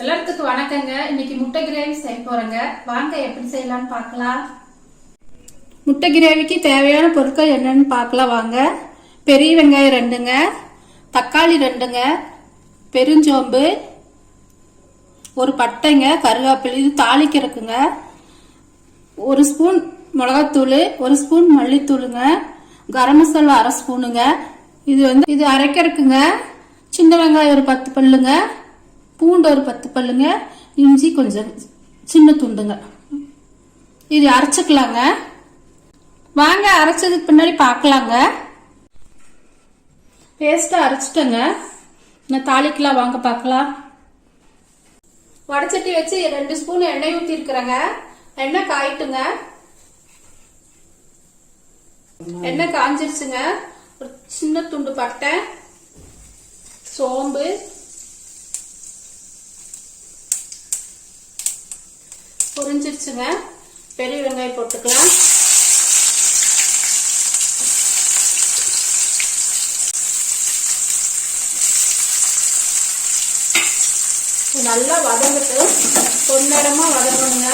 எல்லாத்துக்கும் வணக்கங்க. இன்னைக்கு முட்டை கிரேவி செய்ய போறேங்க. வாங்க எப்படி செய்யலாம்னு பார்க்கலாம். முட்டை கிரேவிக்கு தேவையான பொருட்கள் என்னன்னு பார்க்கலாம் வாங்க. பெரிய வெங்காயம் 2ங்க, தக்காளி 2ங்க, பெருஞ்சோம்பு, ஒரு பட்டைங்க, கருவேப்பிலை, இது தாளிக்கிறதுக்குங்க, 1 ஸ்பூன் மிளகாத்தூள், 1 ஸ்பூன் மல்லித்தூளுங்க, கரம் மசாலா 1/2 ஸ்பூனுங்க. இது அரைக்கிறதுக்குங்க. சின்ன வெங்காயம் ஒரு 10 பல்லுங்க, பூண்டு ஒரு 10 பல்லுங்க, இஞ்சி கொஞ்சம் சின்ன துண்டுங்க. இது அரைச்சிக்கலாங்க. வாங்க அரைச்சதுக்கு பின்னாடி பார்க்கலாங்க. பேஸ்டா அரைச்சிட்டேங்க. நான் தாளிக்கலாம் வாங்க பார்க்கலாம். வடச்சட்டி வச்சு 2 ஸ்பூன் எண்ணெய் ஊற்றி இருக்கிறேங்க. எண்ணெய் காயிட்டுங்க. எண்ணெய் காஞ்சிருச்சுங்க. ஒரு சின்ன துண்டு பட்டை, சோம்பு, பொரிஞ்சிருச்சுங்க. பெரிய வெங்காயம் போட்டுக்கலாம். நல்லா வதங்கிட்டு பொன்னேரமா வதங்கணுங்க.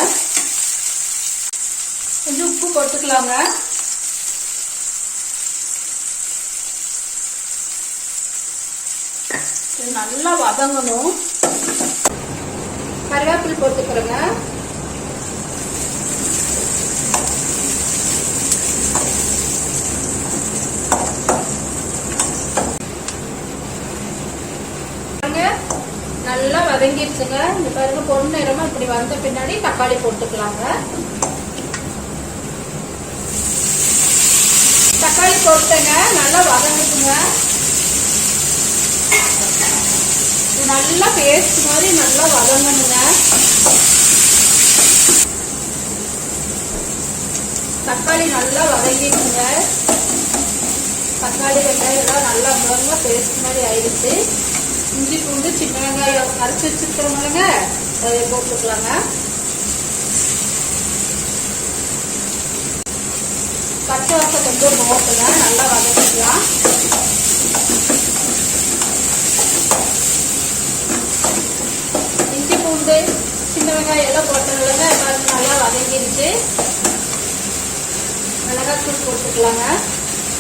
கொஞ்சம் உப்பு போட்டுக்கலாங்க. இது நல்லா வதங்கணும். கருவேப்பிலை போட்டுக்கிறேங்க. நல்லா வதங்கிடுச்சுங்க. இந்த பாருங்க பொன்னிறமா இப்படி வந்த பின்னாடி தக்காளி போட்டுக்கலாங்க. தக்காளி போட்டேங்க. நல்லா வதங்குச்சுங்க. நல்லா பேஸ்ட் மாதிரி நல்லா வதங்கணுங்க. தக்காளி நல்லா வதங்கிடுச்சுங்க. தக்காளி வெங்காயம் எல்லாம் நல்லா முழங்க பேஸ்ட் மாதிரி ஆயிடுச்சு. இஞ்சி பூண்டு சின்ன வெங்காயம் அரைச்சி வச்சிருக்கிறோம்லங்க, அதை போட்டுக்கலாங்க. பச்சை வாசம் கொஞ்சம் போட்டுங்க. நல்லா வதக்கிக்கலாம். இஞ்சி பூண்டு சின்ன வெங்காயம் எல்லாம் போட்டதுலங்க நல்லா வதங்கிடுச்சு. மிளகாத்தூள் போட்டுக்கலாங்க.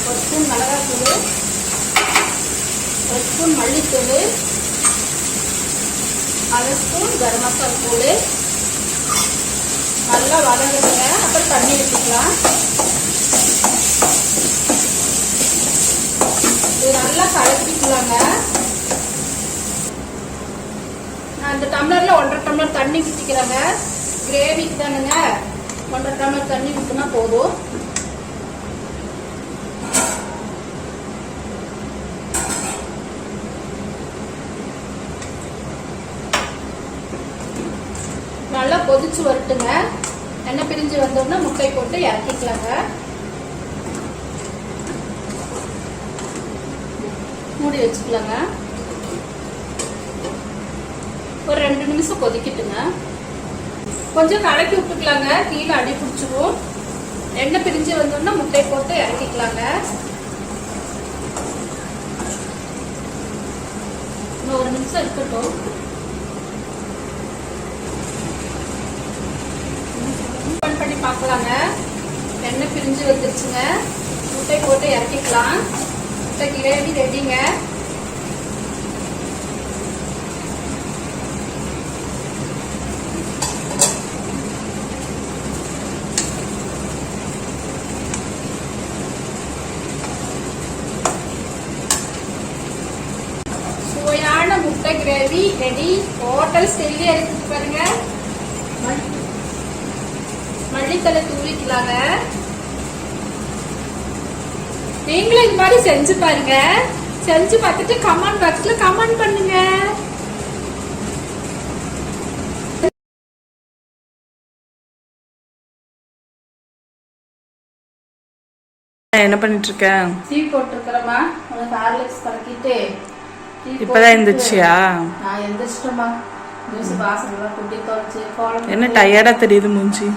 1 ஸ்பூன் மிளகாத்தூள், 1 ஸ்பூன் மல்லித்தூள், 1/2 ஸ்பூன் கரம் மசாலா தூள். நல்லா வதங்குதுங்க. அப்புறம் தண்ணி ஊற்றிக்கலாம். இது நல்லா கலக்கிக்கலாங்க. நான் இந்த டம்ளர்ல 1.5 டம்ளர் தண்ணி ஊற்றிக்கிறேங்க. கிரேவிக்கு தானுங்க. 1.5 டம்ளர் தண்ணி ஊற்றினா போதும். நல்லா கொதிச்சு வரட்டுங்க. எண்ணெய் பிரிஞ்சு வந்தோம்னா முட்டை போட்டு இறக்கிக்கலாங்க. மூடி வச்சுக்கலாங்க. ஒரு 2 நிமிஷம் கொதிக்கட்டுங்க. கொஞ்சம் கலக்கி விட்டுக்கலாங்க. கீழே அடி பிடிச்சிடும். எண்ணெய் பிரிஞ்சு வந்தோம்னா முட்டை போட்டு இறக்கிக்கலாங்க. இன்னும் 1 நிமிஷம் இருக்கட்டும். பண்ணி பார்க்கலாங்க. எண்ணெய் பிரிஞ்சு வந்துருச்சுங்க. முட்டை போட்டு இறக்கிக்கலாம். முட்டை கிரேவி ரெடிங்க. சுவையான முட்டை கிரேவி ரெடி. ஹோட்டல் ஸ்டைல்லே இருக்குது பாருங்க. மல்லித்தலை தூவிக்கலாங்க. நீங்களும் இது மாதிரி செஞ்சு பாருங்க. செஞ்சு பார்த்துட்டு கமெண்ட் பாக்ஸ்ல கமெண்ட் பண்ணுங்க. என்ன பண்ணிட்டு இருக்க? டீ போட்டுருக்கறமா. உனக்கு ஹார்லிக்ஸ் கலக்கிட்டு இப்பதான் எந்திரிச்சியா? நான் எந்திரிச்சிட்டேமா. ஜூஸ் வாசல்லாம் குட்டி தோச்சு கோலம். என்ன டயர்டா தெரியுது மூஞ்சி?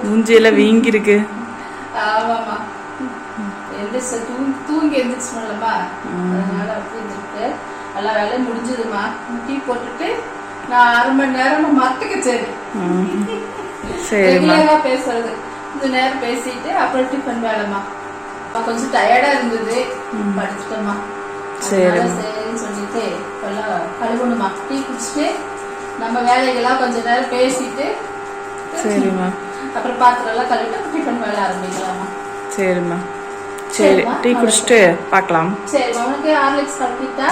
மூஞ்சியெல்லாம் வீங்கி இருக்கு. ஆமாமா. எந்திரிச்சு தூங்கி எந்திரிச்சுமா. அதனால அப்படி இருக்கு. எல்லா வேலையும் முடிஞ்சதுமா. டீ போட்டுட்டு நான் 1/2 மணி நேரம் மரத்துக்கு சரி சரிம்மா ரெகுலரா பேசுறது கொஞ்ச நேரம் பேசிட்டு அப்புறம் டிஃபன் வேலைமா. கொஞ்சம் டயர்டா இருந்தது, படுத்துட்டோமா. சரிம்மா சரின்னு சொல்லிட்டு எல்லாம் கழுவணுமா. டீ குடிச்சிட்டு நம்ம வேலைகள்லாம் கொஞ்ச நேரம் பேசிட்டு சரிம்மா அப்புறம் பாத்திரம் எல்லாம் கழுவிட்டு டிஃபன் வேலை ஆரம்பிக்கலாமா. சரிம்மா சரி டீ குடிச்சிட்டு பார்க்கலாம். சரி, உனக்கு ஹார்லிக்ஸ் கட்டிட்டா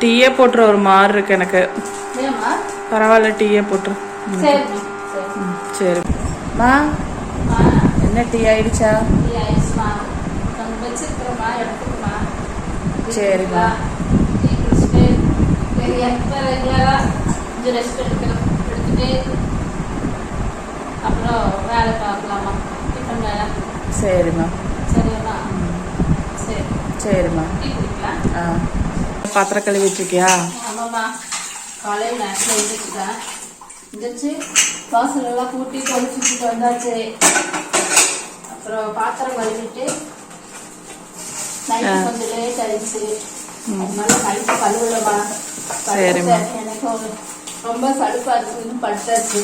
டீயே போட்டுரு, ஒரு மாதிரி இருக்கு எனக்கு. ஏமா? பரவாயில்ல டீயே போட்டுரு. சரிம்மா சரி. சரிம்மா என்ன டீ ஆயிடுச்சா? டீ ஆயிடுச்சுமா. கொஞ்சம் வச்சிருக்கிறோமா, எடுத்துக்கமா. சரிம்மா டீ குடிச்சிட்டு எப்போ ரெகுலரா கொஞ்சம் ரெஸ்ட் எடுத்துட்டு அப்புறம் வேலை பார்க்கலாமா, டிஃபன் வேலை. சரிம்மா சரியாம்மா? சரி சரிம்மா. டீ குடிக்கலாம். பாத்திரம் கழுவிட்டு இருக்கியா? ஆமாம்மா, காலையில் நேரத்தில் எழுந்திரிச்சுட்டேன். எழுந்திரிச்சு வாசல் எல்லாம் கூட்டி தொலைச்சிட்டு வந்தாச்சு. அப்புறம் பாத்திரம் கழுவிட்டு நைட்டு கொஞ்சம் லேட் ஆயிடுச்சு, அதனால நைட்டு கழுவலமா. சரிம்மா. எனக்கு ரொம்ப சடுப்பா இருக்குன்னு படுத்தாச்சு.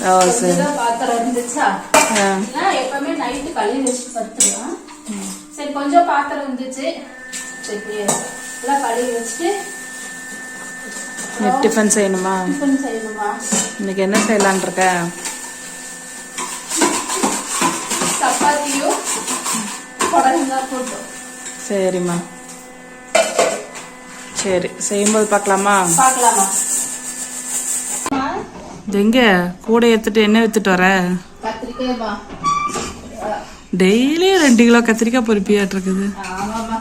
ஓ சரி. கொஞ்சம் பாத்திரம் இருந்துச்சா, எப்பவுமே நைட்டு கழுவி வச்சுட்டு படுத்துருவேன். சரி கொஞ்சம் பாத்திரம் இருந்துச்சு, சரி எல்லாம் கழுவி வச்சுட்டு டிஃபன் செய்யணுமா? டிஃபன் செய்யணுமா. இன்னைக்கு என்ன செய்யலான் இருக்க? சப்பாத்தியும் புடலங்காய் போட்டோம். சரிம்மா சரி, செய்யும்போது பார்க்கலாமா? பார்க்கலாமா. எங்க கூட எடுத்துட்டு என்ன எடுத்துட்டு வர? கத்திரிக்காய்மா. டெய்லி 2 கிலோ கத்திரிக்காய் பொறுப்பியாட்டு இருக்குது. ஆமாம்மா,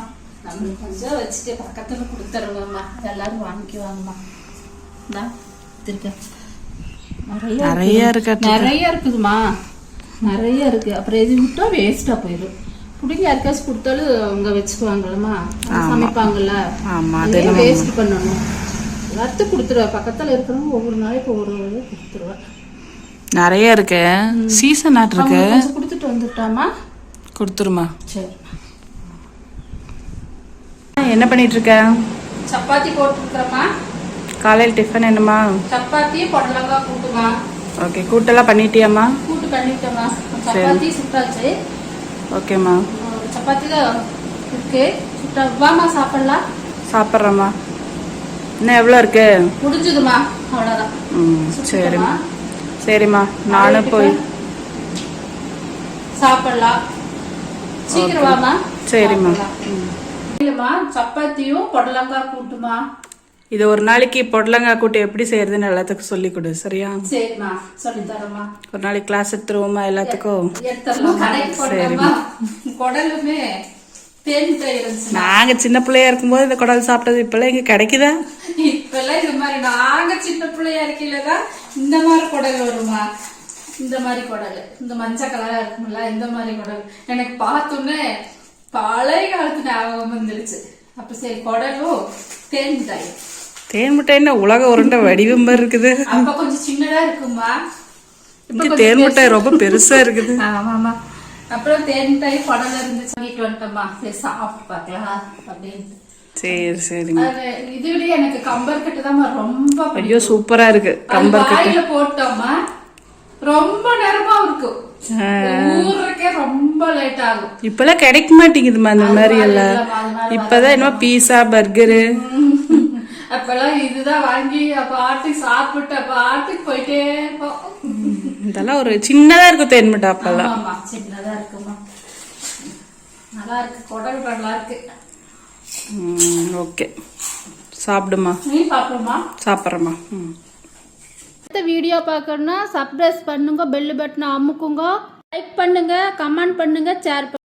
நம்ம கொஞ்சம் வச்சுட்டு பக்கத்துல கொடுத்துருவோம்மா, எல்லாரும் வாங்கிக்குவாங்கம்மா. நிறைய இருக்கு. நிறைய இருக்குதுமா, நிறைய இருக்கு. அப்புறம் எது விட்டா வேஸ்டா போயிடும். பிடிங்க யாருக்காச்சும் கொடுத்தாலும் அவங்க வச்சுக்குவாங்கல்லம்மா, சமைப்பாங்கல்ல. ஆமா, வேஸ்ட் பண்ணணும். எல்லாத்தையும் கொடுத்துருவேன், பக்கத்துல இருக்கிறவங்க ஒவ்வொரு நாளைக்கு ஒவ்வொரு கொடுத்துருவேன். நிறைய இருக்கு, சீசன் ஆட்டு இருக்கு. கொடுத்துட்டு வந்துட்டாமா? கொடுத்துருமா. சரி. என்ன பண்ணிட்டு இருக்க? சப்பாத்தி போட்டுருக்கிறமா. காலையில் டிஃபன் என்னம்மா? சப்பாத்தி புடலங்காய் கூட்டுமா. ஓகே, கூட்டெல்லாம் பண்ணிட்டியாம்மா? கூட்டு பண்ணிட்டோமா. சப்பாத்தி சுட்டாச்சு. ஓகேம்மா. சப்பாத்தி தான் இருக்கு, சுட்டா வாமா சாப்பிடலாம். சாப்பிட்றேம்மா. இன்னும் எவ்வளோ இருக்கு? முடிஞ்சதுமா, அவ்வளோதான். சரிம்மா சரிம்மா, நானும் போய் சாப்பிடலாம். சீக்கிரம் வாமா. சரிம்மா. இல்லம்மா, சப்பாத்தியும் புடலங்காய் கூட்டுமா. இது ஒரு நாளைக்கு பொடலங்காய் கூட்டு எப்படி செய்யறதுன்னு எல்லாத்துக்கும் சொல்லி கொடு, சரியா? சரிம்மா, சொல்லி தரமா. ஒரு நாளைக்கு கிளாஸ் எடுத்துருவோமா எல்லாத்துக்கும்? சரிம்மா. குடலுமே தேன் இருந்துச்சு. நாங்க சின்ன பிள்ளையா இருக்கும்போது இந்த குடல் சாப்பிட்டது இப்பெல்லாம் இங்க கிடைக்குதா? இப்பெல்லாம் இது மாதிரி நாங்க சின்ன பிள்ளையா இருக்கலதான் இந்த மாதிரி குடல் வருமா. இந்த மாதிரி குடல், இந்த மஞ்சள் கலரா இருக்கும்ல, இந்த மாதிரி குடல் எனக்கு பார்த்தோன்னே பழைய காலத்து ஞாபகம் வந்துருச்சு. அப்ப சரி குடலும் தேன் மிட்டாய். தேன் மிட்டாய் என்ன உலக உருண்டை வடிவம் மாதிரி இருக்குது? அப்ப கொஞ்சம் சின்னதா இருக்குமா, இங்க தேன் மிட்டாய் ரொம்ப பெருசா இருக்குது. ஆமாமா. அப்புறம் தேன் மிட்டாய் குடல் இருந்துச்சு, வீட்டு வந்துட்டோமா. சரி சாப்பிட்டு பார்க்கலாம் அப்படின்னு. சரி சரிம்மா. இது விட எனக்கு கம்பர் கட்டு தான் ரொம்ப. ஐயோ சூப்பரா இருக்கு கம்பர் கட்டு. வாயில போட்டோமா ரொம்ப நேரமா இருக்கும், ஊருக்கே ரொம்ப லேட் ஆகும். இப்பெல்லாம் கிடைக்க மாட்டேங்குதுமா அந்த மாதிரி எல்லாம். இப்பதான் என்ன பீஸா பர்கரு. அப்பெல்லாம் இதுதான் வாங்கி பாட்டுக்கு சாப்பிட்டு பாட்டுக்கு போயிட்டே இருப்போம். இதெல்லாம் ஒரு சின்னதா இருக்கும் தேன் மிட்டாய் அப்பெல்லாம். ஆமா, சின்னதா இருக்குமா. நல்லா இருக்கு, குடல் நல்லா இருக்கு. ஓகே, சாப்பிடுமா. நீ சாப்பிடுமா? சாப்பிட்றேம்மா. அடுத்த வீடியோ பார்க்கணும்னா சப்ஸ்கிரைப் பண்ணுங்க, பெல் பட்டனை அமுக்குங்க, லைக் பண்ணுங்க, கமெண்ட் பண்ணுங்க, ஷேர் பண்ணுங்க.